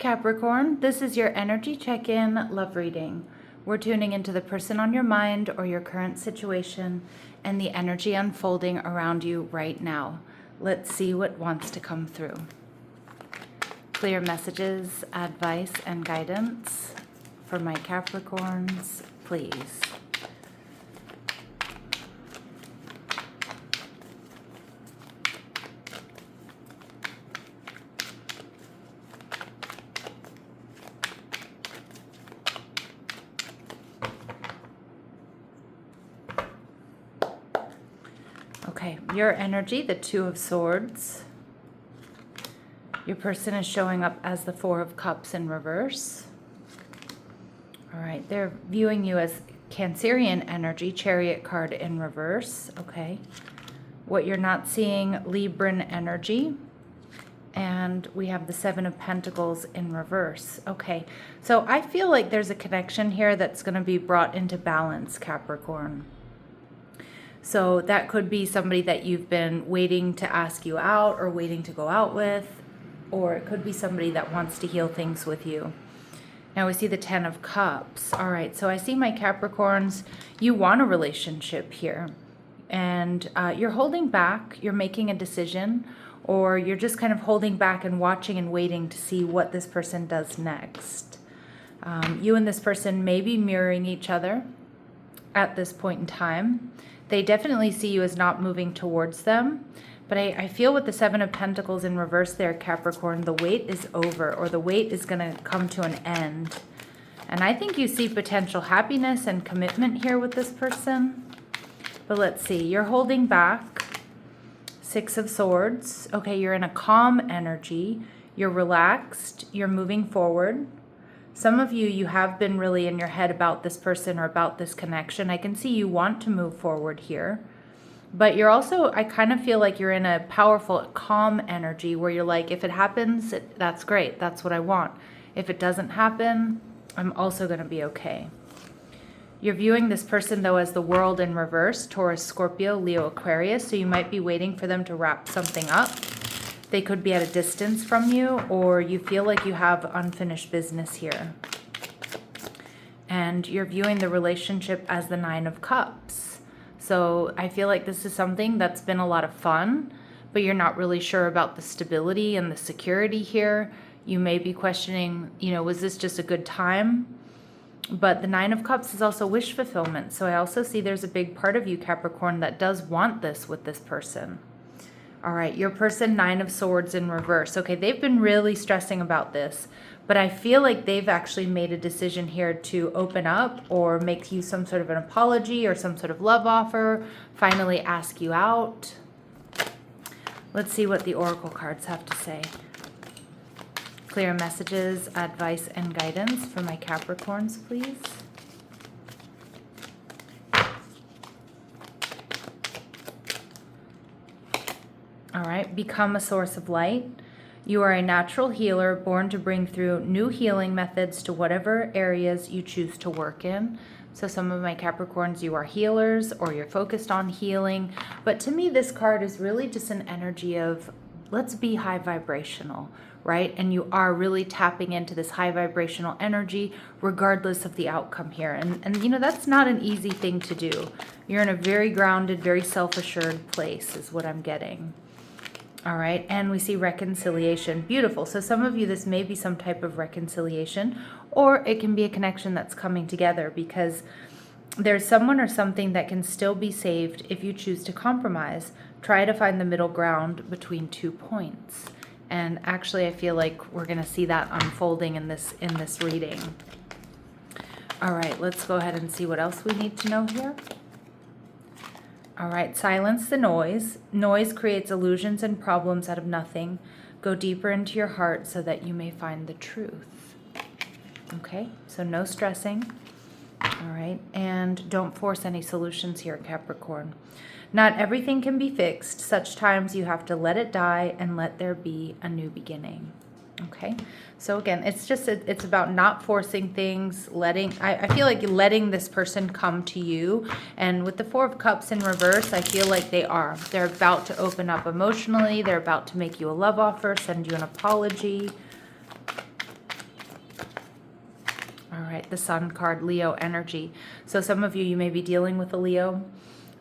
Capricorn, this is your energy check-in love reading. We're tuning into the person on your mind or your current situation and the energy unfolding around you right now. Let's see what wants to come through. Clear messages, advice, and guidance for my Capricorns, please. Okay, your energy, the Two of Swords. Your person is showing up as the Four of Cups in reverse. All right, they're viewing you as Cancerian energy, Chariot card in reverse. Okay, what you're not seeing, Libran energy. And we have the Seven of Pentacles in reverse. Okay, so I feel like there's a connection here that's going to be brought into balance, Capricorn. So that could be somebody that you've been waiting to ask you out or waiting to go out with, or it could be somebody that wants to heal things with you. Now we see the Ten of Cups. All right, so I see my Capricorns, you want a relationship here, and you're holding back, you're making a decision, or you're just kind of holding back and watching and waiting to see what this person does next. You and this person may be mirroring each other at this point in time. They definitely see you as not moving towards them. But I feel with the Seven of Pentacles in reverse there, Capricorn, the wait is over, or the wait is going to come to an end. And I think you see potential happiness and commitment here with this person. But let's see, you're holding back. Six of Swords. Okay, you're in a calm energy. You're relaxed. You're moving forward. Some of you, you have been really in your head about this person or about this connection. I can see you want to move forward here. But you're also, I kind of feel like you're in a powerful, calm energy where you're like, if it happens, that's great. That's what I want. If it doesn't happen, I'm also going to be okay. You're viewing this person, though, as the World in reverse, Taurus, Scorpio, Leo, Aquarius. So you might be waiting for them to wrap something up. They could be at a distance from you, or you feel like you have unfinished business here. And you're viewing the relationship as the Nine of Cups. So I feel like this is something that's been a lot of fun, but you're not really sure about the stability and the security here. You may be questioning, was this just a good time? But the Nine of Cups is also wish fulfillment. So I also see there's a big part of you, Capricorn, that does want this with this person. All right, your person, Nine of Swords in reverse. Okay, they've been really stressing about this, but I feel like they've actually made a decision here to open up or make you some sort of an apology or some sort of love offer, finally ask you out. Let's see what the Oracle cards have to say. Clear messages, advice, and guidance for my Capricorns, please. All right, become a source of light. You are a natural healer born to bring through new healing methods to whatever areas you choose to work in. So some of my Capricorns, you are healers or you're focused on healing. But to me, this card is really just an energy of let's be high vibrational, right? And you are really tapping into this high vibrational energy regardless of the outcome here. And that's not an easy thing to do. You're in a very grounded, very self-assured place is what I'm getting. All right, and we see reconciliation. Beautiful. So some of you, this may be some type of reconciliation, or it can be a connection that's coming together because there's someone or something that can still be saved if you choose to compromise. Try to find the middle ground between 2 points. And actually, I feel like we're going to see that unfolding in this reading. All right, let's go ahead and see what else we need to know here. All right, silence the noise. Noise creates illusions and problems out of nothing. Go deeper into your heart so that you may find the truth. Okay, so no stressing. All right, and don't force any solutions here, Capricorn. Not everything can be fixed. Such times you have to let it die and let there be a new beginning. Okay, so again, it's about not forcing things, I feel like letting this person come to you. And with the Four of Cups in reverse, I feel like they're about to open up emotionally. They're about to make you a love offer, send you an apology. the Sun card, Leo energy. So some of you, you may be dealing with a Leo,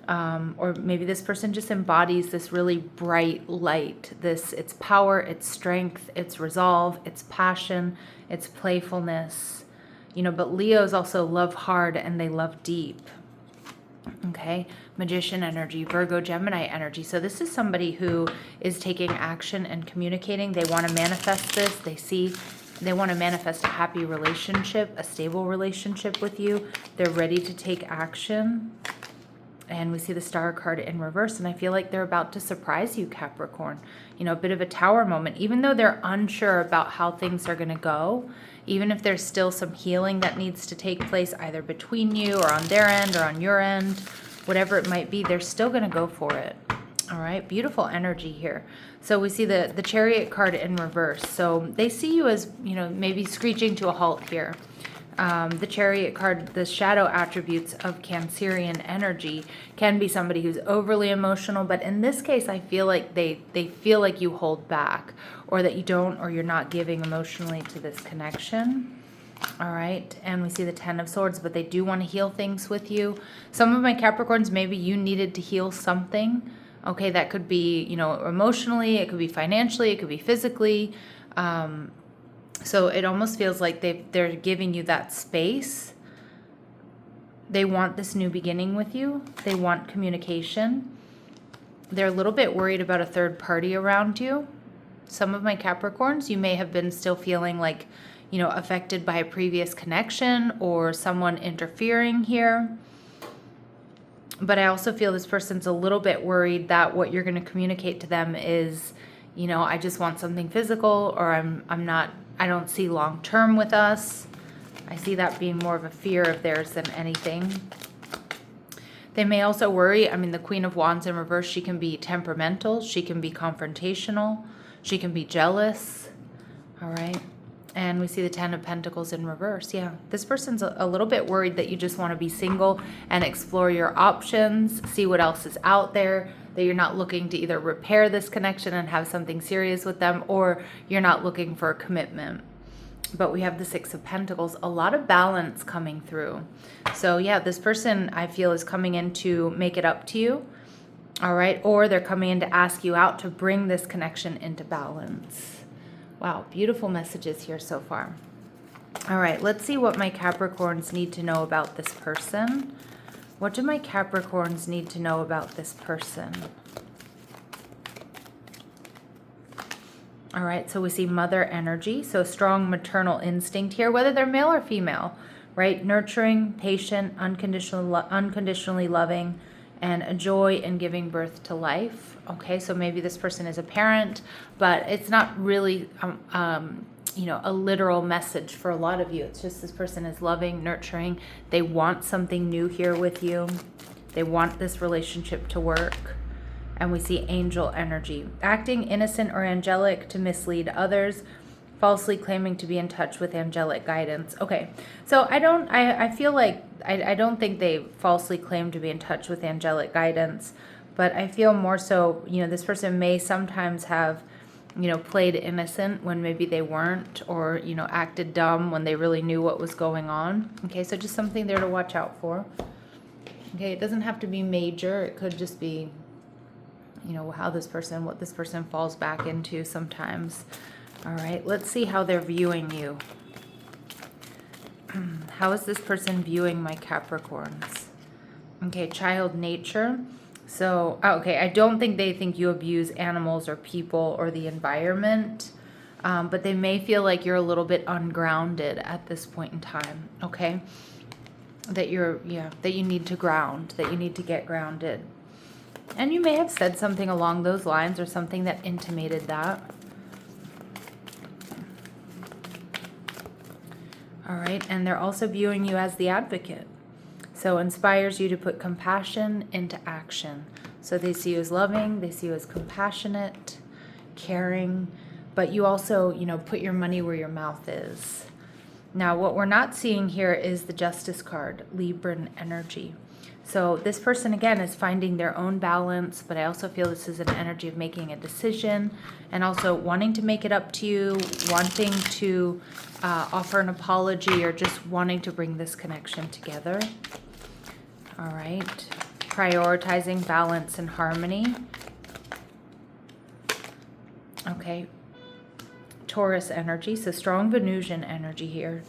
or maybe this person just embodies this really bright light. It's power, it's strength, it's resolve, it's passion, it's playfulness. You know, but Leos also love hard and they love deep. Okay, Magician energy, Virgo, Gemini energy. So this is somebody who is taking action and communicating. They want to manifest this. They want to manifest a happy relationship, a stable relationship with you. They're ready to take action. And we see the Star card in reverse, and I feel like they're about to surprise you, Capricorn. You know, a bit of a Tower moment. Even though they're unsure about how things are going to go, even if there's still some healing that needs to take place either between you or on their end or on your end, whatever it might be, they're still going to go for it. All right, beautiful energy here. So we see the Chariot card in reverse. So they see you as, you know, maybe screeching to a halt here. The Chariot card, the shadow attributes of Cancerian energy, can be somebody who's overly emotional, but in this case, I feel like they feel like you hold back, or that you don't, or you're not giving emotionally to this connection. All right, and we see the Ten of Swords, but they do want to heal things with you. Some of my Capricorns, maybe you needed to heal something. Okay, that could be, you know, emotionally, it could be financially, it could be physically. So it almost feels like they're giving you that space. They want this new beginning with you. They want communication. They're a little bit worried about a third party around you. Some of my Capricorns, you may have been still feeling like, you know, affected by a previous connection or someone interfering here. But I also feel this person's a little bit worried that what you're going to communicate to them is, you know, I just want something physical, or I don't see long term with us. I see that being more of a fear of theirs than anything. They may also worry, I mean, the Queen of Wands in reverse, she can be temperamental, she can be confrontational, she can be jealous. All right. And we see the Ten of Pentacles in reverse. Yeah, this person's a little bit worried that you just want to be single and explore your options, see what else is out there, that you're not looking to either repair this connection and have something serious with them, or you're not looking for a commitment. But we have the Six of Pentacles, a lot of balance coming through. So yeah, this person I feel is coming in to make it up to you. All right, or they're coming in to ask you out to bring this connection into balance. Wow, beautiful messages here so far. All right, let's see what my Capricorns need to know about this person. What do my Capricorns need to know about this person? All right, so we see mother energy, so strong maternal instinct here, whether they're male or female, right? Nurturing, patient, unconditionally loving, and a joy in giving birth to life. Okay, so maybe this person is a parent, but it's not really, you know, a literal message for a lot of you. It's just this person is loving, nurturing. They want something new here with you. They want this relationship to work. And we see angel energy, acting innocent or angelic to mislead others, falsely claiming to be in touch with angelic guidance. Okay, so I feel like I don't think they falsely claim to be in touch with angelic guidance, but I feel more so, you know, this person may sometimes have, you know, played innocent when maybe they weren't, or, you know, acted dumb when they really knew what was going on. Okay, so just something there to watch out for. Okay, it doesn't have to be major. It could just be, you know, what this person falls back into sometimes. All right, let's see how they're viewing you. How is this person viewing my Capricorns? Okay, child nature. So, okay, I don't think they think you abuse animals or people or the environment, but they may feel like you're a little bit ungrounded at this point in time, okay? That that you need to ground, that you need to get grounded. And you may have said something along those lines or something that intimated that. All right, and they're also viewing you as the advocate. So inspires you to put compassion into action. So they see you as loving, they see you as compassionate, caring, but you also, you know, put your money where your mouth is. Now, what we're not seeing here is the Justice card, Libran energy. So this person, again, is finding their own balance, but I also feel this is an energy of making a decision and also wanting to make it up to you, wanting to offer an apology, or just wanting to bring this connection together. All right. Prioritizing balance and harmony. Okay. Taurus energy, so strong Venusian energy here.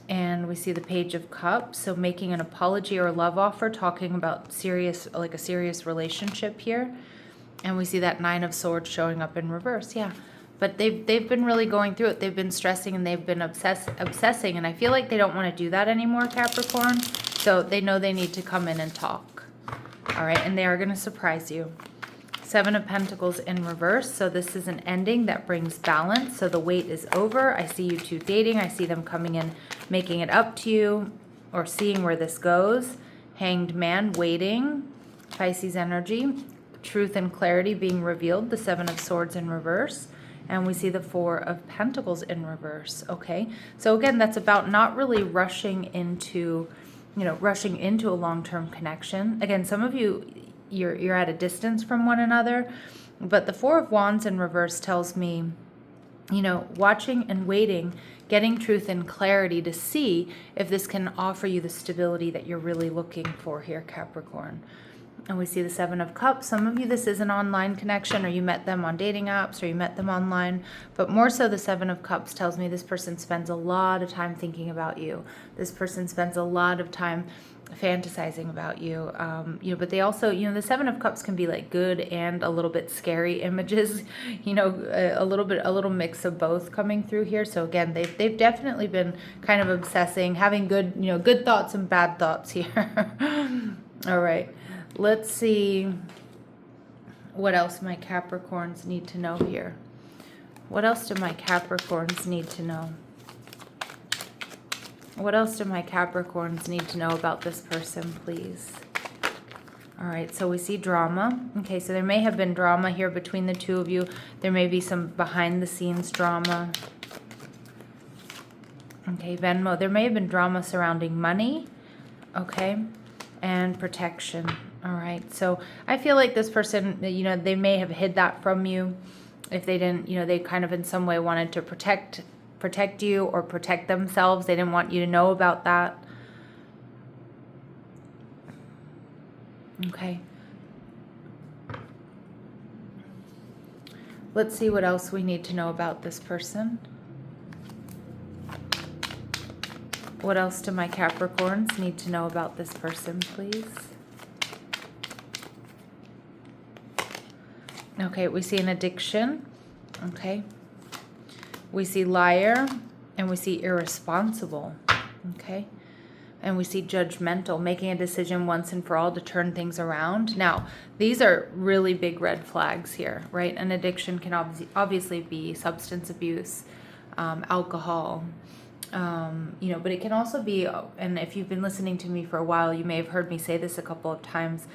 And we see the Page of Cups, so making an apology or a love offer, talking about serious, like a serious relationship here. And we see that Nine of Swords showing up in reverse, yeah. But they've been really going through it. They've been stressing and they've been obsessing. And I feel like they don't want to do that anymore, Capricorn. So they know they need to come in and talk. All right, and they are going to surprise you. Seven of Pentacles in reverse. So this is an ending that brings balance. So the wait is over. I see you two dating. I see them coming in, making it up to you, or seeing where this goes. Hanged Man, waiting. Pisces energy. Truth and clarity being revealed. The Seven of Swords in reverse. And we see the Four of Pentacles in reverse. Okay. So again, that's about not really rushing into, rushing into a long-term connection. Again, some of you, you're at a distance from one another, but the Four of Wands in reverse tells me, watching and waiting, getting truth and clarity to see if this can offer you the stability that you're really looking for here, Capricorn. And we see the Seven of Cups. Some of you, this is an online connection, or you met them on dating apps, or you met them online. But more so, the Seven of Cups tells me this person spends a lot of time thinking about you. This person spends a lot of time fantasizing about you. But they also, the Seven of Cups can be like good and a little bit scary images. A little mix of both coming through here. So again, they've definitely been kind of obsessing, having good thoughts and bad thoughts here. All right. Let's see what else my Capricorns need to know here. What else do my Capricorns need to know? What else do my Capricorns need to know about this person, please? All right, so we see drama. Okay, so there may have been drama here between the two of you. There may be some behind-the-scenes drama. Okay, Venmo. There may have been drama surrounding money. Okay, and protection. All right, so I feel like this person, they may have hid that from you. If they didn't, they kind of in some way wanted to protect you or protect themselves. They didn't want you to know about that. Okay. Let's see what else we need to know about this person. What else do my Capricorns need to know about this person, please? Okay, we see an addiction. Okay. We see liar, and we see irresponsible. Okay. And we see judgmental, making a decision once and for all to turn things around. Now, these are really big red flags here, right? An addiction can obviously be substance abuse, alcohol, but it can also be, and if you've been listening to me for a while, you may have heard me say this a couple of times.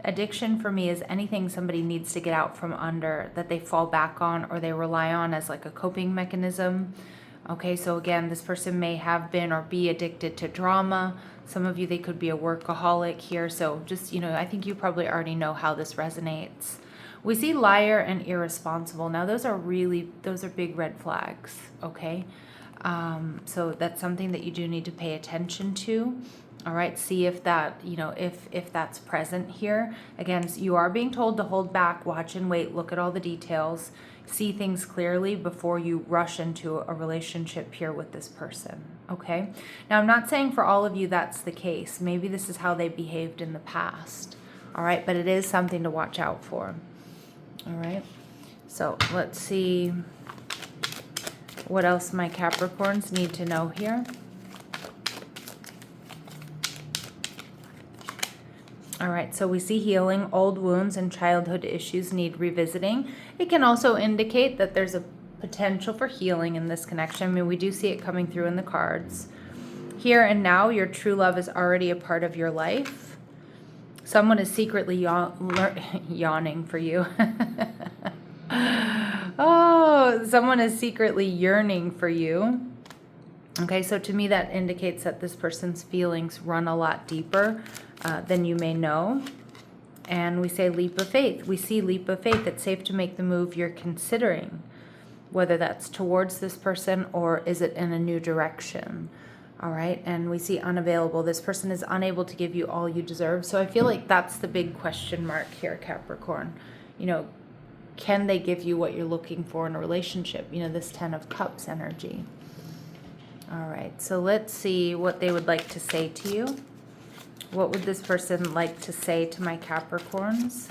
Addiction for me is anything somebody needs to get out from under that they fall back on or they rely on as like a coping mechanism. Okay, so again, this person may have been or be addicted to drama. Some of you, they could be a workaholic here. So just, I think you probably already know how this resonates. We see liar and irresponsible. Now, those are big red flags, okay? So that's something that you do need to pay attention to. All right, see if that, if that's present here. Again, you are being told to hold back, watch and wait, look at all the details, see things clearly before you rush into a relationship here with this person, okay? Now, I'm not saying for all of you that's the case. Maybe this is how they behaved in the past, all right? But it is something to watch out for, all right? So let's see what else my Capricorns need to know here. All right, so we see healing. Old wounds and childhood issues need revisiting. It can also indicate that there's a potential for healing in this connection. I mean, we do see it coming through in the cards. Here and now, your true love is already a part of your life. Someone is secretly yawning for you. Oh, someone is secretly yearning for you. Okay, so to me that indicates that this person's feelings run a lot deeper. than you may know. And we say leap of faith. We see leap of faith. It's safe to make the move you're considering, whether that's towards this person or is it in a new direction. All right. And we see unavailable. This person is unable to give you all you deserve. So I feel like that's the big question mark here, Capricorn. You know, can they give you what you're looking for in a relationship? You know, this 10 of Cups energy. All right. So let's see what they would like to say to you. What would this person like to say to my Capricorns?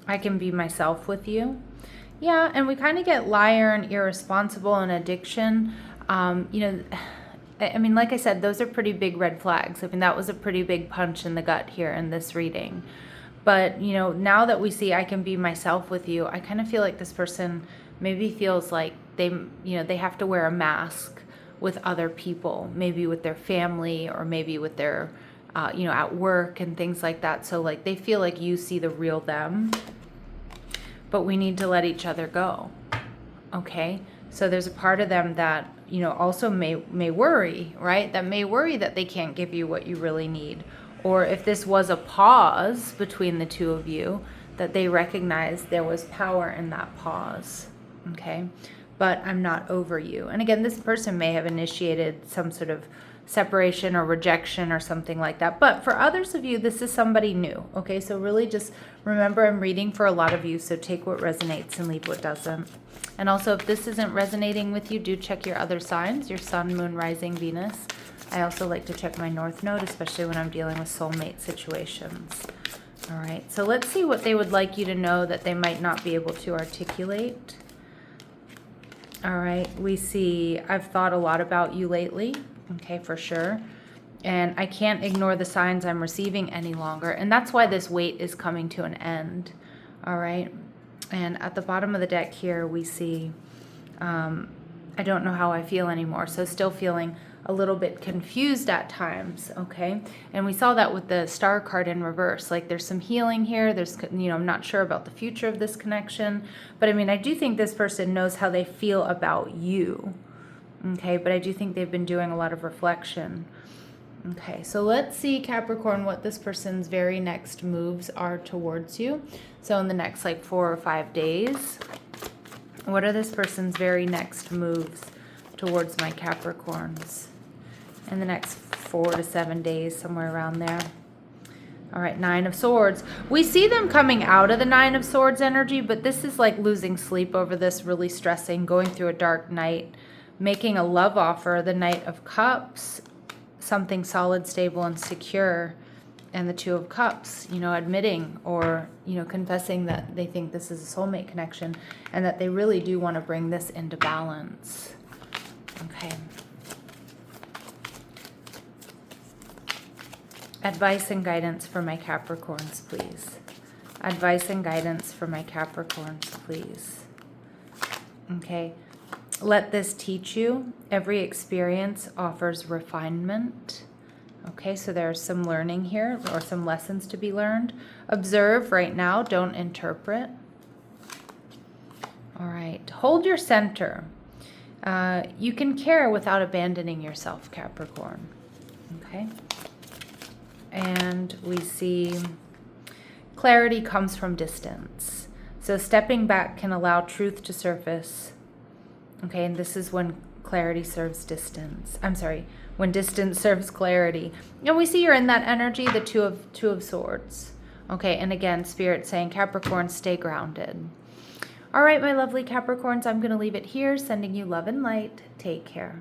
I can be myself with you. Yeah, and we kind of get liar and irresponsible and addiction. You know, I mean, like I said, those are pretty big red flags. I mean, that was a pretty big punch in the gut here in this reading. But, you know, now that we see I can be myself with you, I kind of feel like this person maybe feels like they, you know, they have to wear a mask with other people, maybe with their family or maybe with their, you know, at work and things like that. So like they feel like you see the real them, but we need to let each other go. Okay. So there's a part of them that, you know, also may worry, right? That may worry that they can't give you what you really need. Or if this was a pause between the two of you, that they recognize there was power in that pause. Okay. But I'm not over you. And again, this person may have initiated some sort of separation or rejection or something like that. But for others of you, this is somebody new. Okay, so really just remember I'm reading for a lot of you, so take what resonates and leave what doesn't. And also, if this isn't resonating with you, do check your other signs, your sun, moon, rising, Venus. I also like to check my north node, especially when I'm dealing with soulmate situations. All right, so let's see what they would like you to know that they might not be able to articulate. All right, we see I've thought a lot about you lately. Okay, for sure. And I can't ignore the signs I'm receiving any longer. And that's why this wait is coming to an end. All right. And at the bottom of the deck here, we see, I don't know how I feel anymore. So still feeling a little bit confused at times. Okay. And we saw that with the star card in reverse. Like there's some healing here. There's, you know, I'm not sure about the future of this connection. But I mean, I do think this person knows how they feel about you. Okay, but I do think they've been doing a lot of reflection. Okay, so let's see, Capricorn, what this person's very next moves are towards you. So in the next like 4 or 5 days, what are this person's very next moves towards my Capricorns? In the next 4 to 7 days, somewhere around there. All right, 9 of Swords. We see them coming out of the 9 of Swords energy, but this is like losing sleep over this, really stressing, going through a dark night, making a love offer, the Knight of Cups, something solid, stable, and secure, and the 2 of Cups, you know, admitting or, you know, confessing that they think this is a soulmate connection and that they really do want to bring this into balance. Okay. Advice and guidance for my Capricorns, please. Advice and guidance for my Capricorns, please. Okay. Let this teach you. Every experience offers refinement. Okay, so there's some learning here or some lessons to be learned. Observe right now, don't interpret. All right, hold your center. You can care without abandoning yourself, Capricorn. Okay, and we see clarity comes from distance. So stepping back can allow truth to surface. Okay, and this is when clarity serves distance. I'm sorry, when distance serves clarity. And we see you're in that energy, the two of Swords. Okay, and again, Spirit saying, Capricorn, stay grounded. All right, my lovely Capricorns, I'm going to leave it here, sending you love and light. Take care.